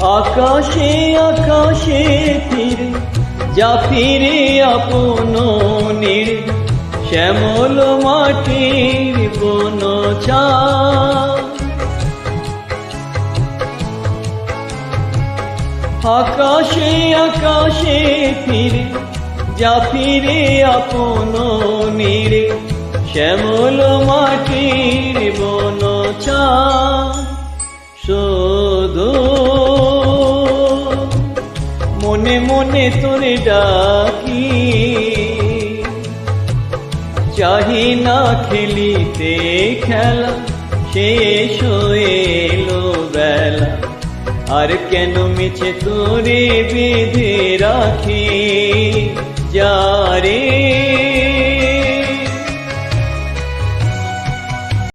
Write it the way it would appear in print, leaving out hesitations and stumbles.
আকাশে আকাশে ফিরে যা ফিরে আপন নীড়ে, শ্যামল মাটির বন ছায়া। আকাশে আকাশে ফিরে যা ফিরে আপন নীড়ে, শ্যামল মাটির বন ছায়া। শুধু মনে মনে তোরে ডাকি, চাহি না খেলিতে খেলা, শেষ হয়ে এলো বেলা। আর কেন মিছে তোরে বেঁধে রাখি, যারে